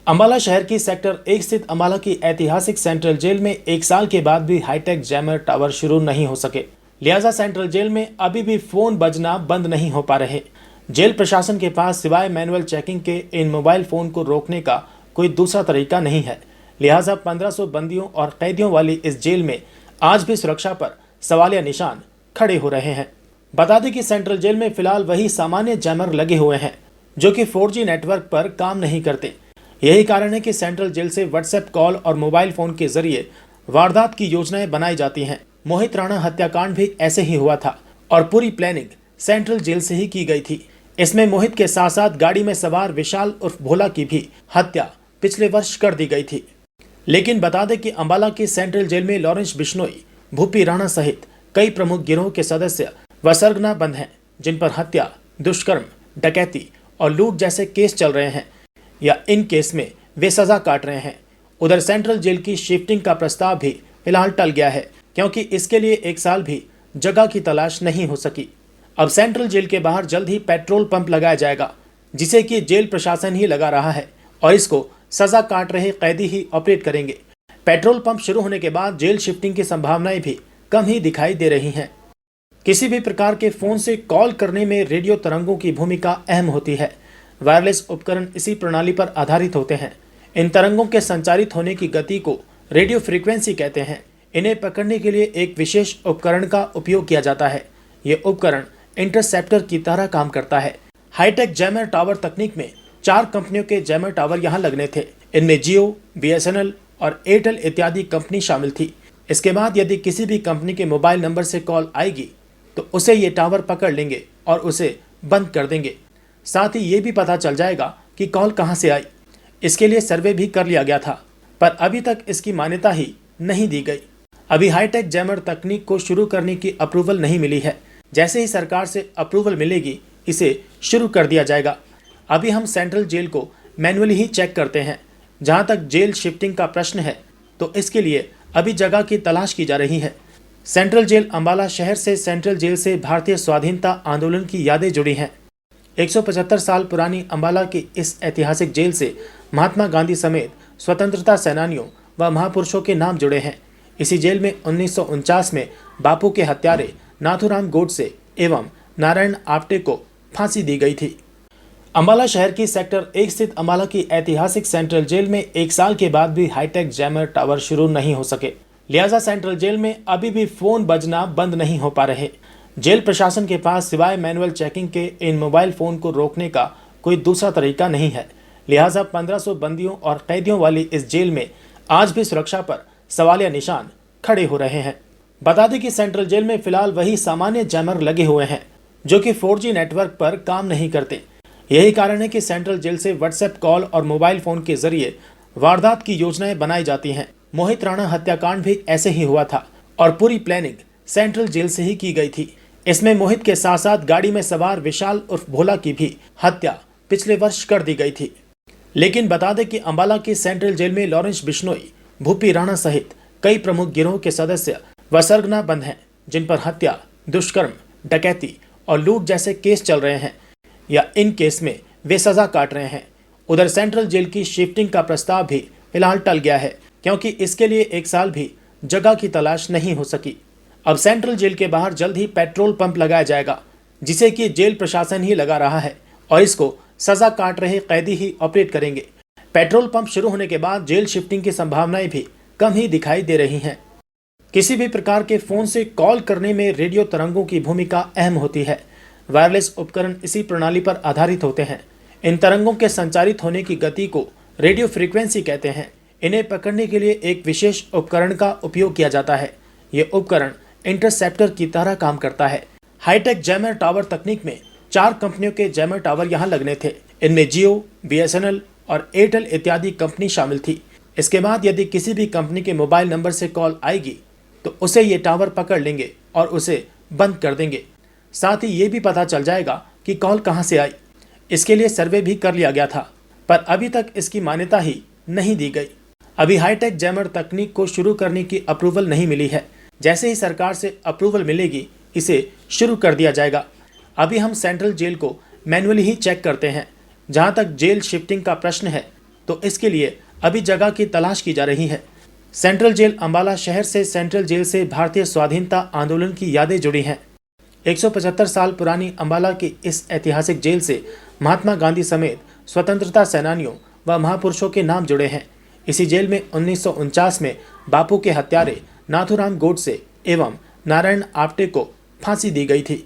अंबाला शहर की सेक्टर 1 स्थित अंबाला की ऐतिहासिक सेंट्रल जेल में 1 साल के बाद भी हाईटेक जैमर टावर शुरू नहीं हो सके। लिहाजा सेंट्रल जेल में अभी भी फोन बजना बंद नहीं हो पा रहे। जेल प्रशासन के पास सिवाय मैनुअल चेकिंग के इन मोबाइल फोन को रोकने का कोई दूसरा तरीका नहीं है। लिहाजा 1500 बंदियों और कैदियों वाली इस जेल में आज भी सुरक्षा पर सवालिया निशान खड़े हो रहे हैं। बता दें कि सेंट्रल जेल में फिलहाल वही सामान्य जैमर लगे हुए हैं जो कि 4G नेटवर्क पर काम नहीं करते। यही कारण है कि सेंट्रल जेल से व्हाट्सएप कॉल और मोबाइल फोन के जरिए वारदात की योजनाएं बनाई जाती हैं। मोहित राणा हत्याकांड भी ऐसे ही हुआ था और पूरी प्लानिंग सेंट्रल जेल से ही की गई थी। इसमें मोहित के साथ साथ गाड़ी में सवार विशाल उर्फ भोला की भी हत्या पिछले वर्ष कर दी गई थी। लेकिन बता दें कि अंबाला की सेंट्रल जेल में लॉरेंस बिश्नोई, भूपी राणा सहित कई प्रमुख गिरोह के सदस्य व सरगना बंद हैं, जिन पर हत्या, दुष्कर्म, डकैती और लूट जैसे केस चल रहे हैं या इन केस में वे सजा काट रहे हैं। उधर सेंट्रल जेल की शिफ्टिंग का प्रस्ताव भी फिलहाल टल गया है, क्योंकि इसके लिए 1 साल भी जगह की तलाश नहीं हो सकी। अब सेंट्रल जेल के बाहर जल्द ही पेट्रोल पंप लगाया जाएगा, जिसे कि जेल प्रशासन ही लगा रहा है और इसको सजा काट रहे कैदी ही ऑपरेट करेंगे। पेट्रोल पंप शुरू होने के बाद जेल शिफ्टिंग की संभावनाएं भी कम ही दिखाई दे रही हैं। किसी भी प्रकार के फोन से कॉल करने में रेडियो तरंगों की भूमिका अहम होती है। वायरलेस उपकरण इसी प्रणाली पर आधारित होते हैं। इन तरंगों के संचारित होने की गति को रेडियो फ्रीक्वेंसी कहते हैं। इन्हें पकड़ने के लिए एक विशेष उपकरण का उपयोग किया जाता है। ये उपकरण इंटरसेप्टर की तरह काम करता है। हाईटेक जैमर टावर तकनीक में 4 कंपनियों के जैमर टावर यहाँ लगने थे। इनमें जियो, BSNL और एयरटेल इत्यादि कंपनी शामिल थी। इसके बाद यदि किसी भी कंपनी के मोबाइल नंबर से कॉल आएगी तो उसे ये टावर पकड़ लेंगे और उसे बंद कर देंगे। साथ ही ये भी पता चल जाएगा कि कॉल कहां से आई। इसके लिए सर्वे भी कर लिया गया था, पर अभी तक इसकी मान्यता ही नहीं दी गई। अभी हाईटेक जैमर तकनीक को शुरू करने की अप्रूवल नहीं मिली है। जैसे ही सरकार से अप्रूवल मिलेगी, इसे शुरू कर दिया जाएगा। अभी हम सेंट्रल जेल को मैनुअली ही चेक करते हैं। जहां तक जेल शिफ्टिंग का प्रश्न है तो इसके लिए अभी जगह की तलाश की जा रही है। सेंट्रल जेल अंबाला शहर से सेंट्रल जेल से भारतीय स्वाधीनता आंदोलन की यादें जुड़ी हैं। 175 साल पुरानी अंबाला की इस ऐतिहासिक जेल से महात्मा गांधी समेत स्वतंत्रता सेनानियों व महापुरुषों के नाम जुड़े हैं। इसी जेल में 1949 में बापू के हत्यारे नाथूराम गोडसे एवं नारायण आप्टे को फांसी दी गई थी। अंबाला शहर की सेक्टर 1 स्थित अंबाला की ऐतिहासिक सेंट्रल जेल में 1 साल के बाद भी हाईटेक जैमर टावर शुरू नहीं हो सके। लिहाजा सेंट्रल जेल में अभी भी फोन बजना बंद नहीं हो पा रहे। जेल प्रशासन के पास सिवाय मैनुअल चेकिंग के इन मोबाइल फोन को रोकने का कोई दूसरा तरीका नहीं है। लिहाजा 1500 बंदियों और कैदियों वाली इस जेल में आज भी सुरक्षा पर सवालिया निशान खड़े हो रहे हैं। बता दें कि सेंट्रल जेल में फिलहाल वही सामान्य जैमर लगे हुए हैं जो कि 4G नेटवर्क पर काम नहीं करते। यही कारण है कि सेंट्रल जेल से व्हाट्सएप कॉल और मोबाइल फोन के जरिए वारदात की योजनाएं बनाई जाती हैं। मोहित राणा हत्याकांड भी ऐसे ही हुआ था और पूरी प्लानिंग सेंट्रल जेल से ही की गई थी। इसमें मोहित के साथ साथ गाड़ी में सवार विशाल उर्फ भोला की भी हत्या पिछले वर्ष कर दी गई थी। लेकिन बता दें कि अंबाला की सेंट्रल जेल में लॉरेंस बिश्नोई, भूपी राणा सहित कई प्रमुख गिरोह के सदस्य व सरगना बंद हैं, जिन पर हत्या, दुष्कर्म, डकैती और लूट जैसे केस चल रहे हैं या इन केस में वे सजा काट रहे हैं। उधर सेंट्रल जेल की शिफ्टिंग का प्रस्ताव भी फिलहाल टल गया है, क्योंकि इसके लिए 1 साल भी जगह की तलाश नहीं हो सकी। अब सेंट्रल जेल के बाहर जल्द ही पेट्रोल पंप लगाया जाएगा, जिसे कि जेल प्रशासन ही लगा रहा है और इसको सजा काट रहे कैदी ही ऑपरेट करेंगे। पेट्रोल पंप शुरू होने के बाद जेल शिफ्टिंग की संभावनाएं भी कम ही दिखाई दे रही हैं। किसी भी प्रकार के फोन से कॉल करने में रेडियो तरंगों की भूमिका अहम होती है। वायरलेस उपकरण इसी प्रणाली पर आधारित होते हैं। इन तरंगों के संचारित होने की गति को रेडियो फ्रीक्वेंसी कहते हैं। इन्हें पकड़ने के लिए एक विशेष उपकरण का उपयोग किया जाता है। ये उपकरण इंटरसेप्टर की तरह काम करता है। हाईटेक जैमर टावर तकनीक में 4 कंपनियों के जैमर टावर यहाँ लगने थे। इनमें जियो, BSNL और एयरटेल इत्यादि कंपनी शामिल थी। इसके बाद यदि किसी भी कंपनी के मोबाइल नंबर से कॉल आएगी तो उसे ये टावर पकड़ लेंगे और उसे बंद कर देंगे। साथ ही ये भी पता चल जाएगा कि कॉल कहां से आई। इसके लिए सर्वे भी कर लिया गया था, पर अभी तक इसकी मान्यता ही नहीं दी गई। अभी हाईटेक जैमर तकनीक को शुरू करने की अप्रूवल नहीं मिली है। जैसे ही सरकार से अप्रूवल मिलेगी, इसे शुरू कर दिया जाएगा। अभी हम सेंट्रल जेल को मैनुअली ही चेक करते हैं। जहां तक जेल शिफ्टिंग का प्रश्न है तो इसके लिए अभी जगह की तलाश की जा रही है। सेंट्रल जेल अंबाला शहर से सेंट्रल जेल से भारतीय स्वाधीनता आंदोलन की यादें जुड़ी हैं। 175 साल पुरानी अंबाला की इस ऐतिहासिक जेल से महात्मा गांधी समेत स्वतंत्रता सेनानियों व महापुरुषों के नाम जुड़े हैं। इसी जेल में 1949 में बापू के हत्यारे नाथूराम गोडसे एवं नारायण आप्टे को फांसी दी गई थी।